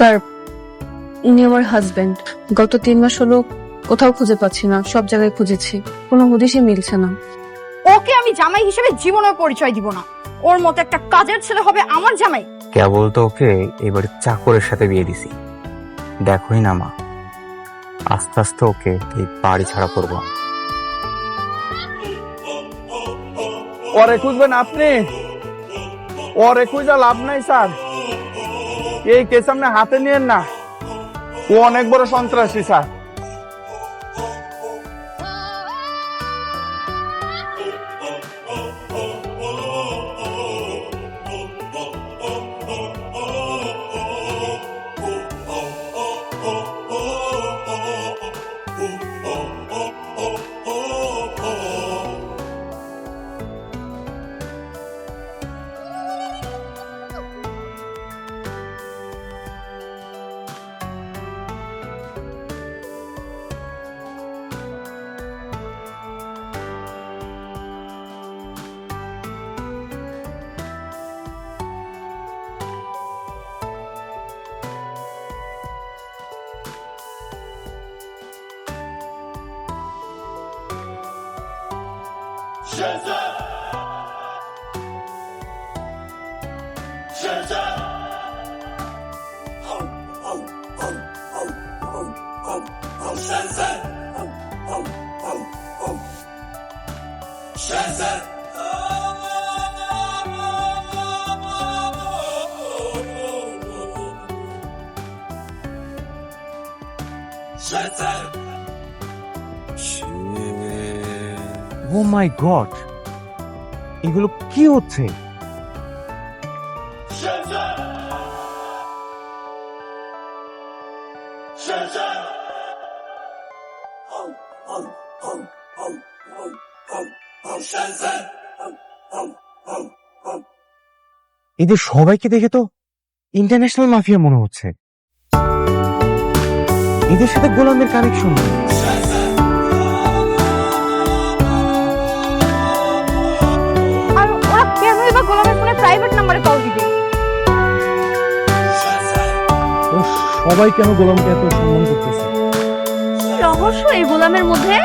Sir, উনি আমার husband. গত 3 মাস হলো কোথাও খুঁজে পাচ্ছি না, সব জায়গায় খুঁজেছি, কোনো হদিশই মিলছে না। ওকে আমি জামাই হিসেবে জীবনেও পরিচয় দিব না। ওর মতো একটা কাজের ছেলে হবে আমার জামাই? কেবল তো ওকে এবার চাকরের সাথে বিয়ে দিছি। দেখোই না মা, আস্তে আস্তে ওকে এই বাড়ি ছাড়া করবো। ওরে খুঁজবেন আপনি? ওরে খুঁজা লাভ নাই স্যার, এই কেস আপনি হাতে নিয়েন না। ও অনেক বড় সন্ত্রাসী স্যার। ও মাই গড, এগুলো কি হচ্ছে? এদের সবাইকে দেখে তো ইন্টারন্যাশনাল মাফিয়া মনে হচ্ছে। এদের সাথে গোলামের কানেকশন। আর ওরা কেনই বা গোলামের ফোনে প্রাইভেট নাম্বারে কল দিবে? সবাই কেন গোলামকে এত সম্মান করতেছে? রহস্য এই গোলামের মধ্যে।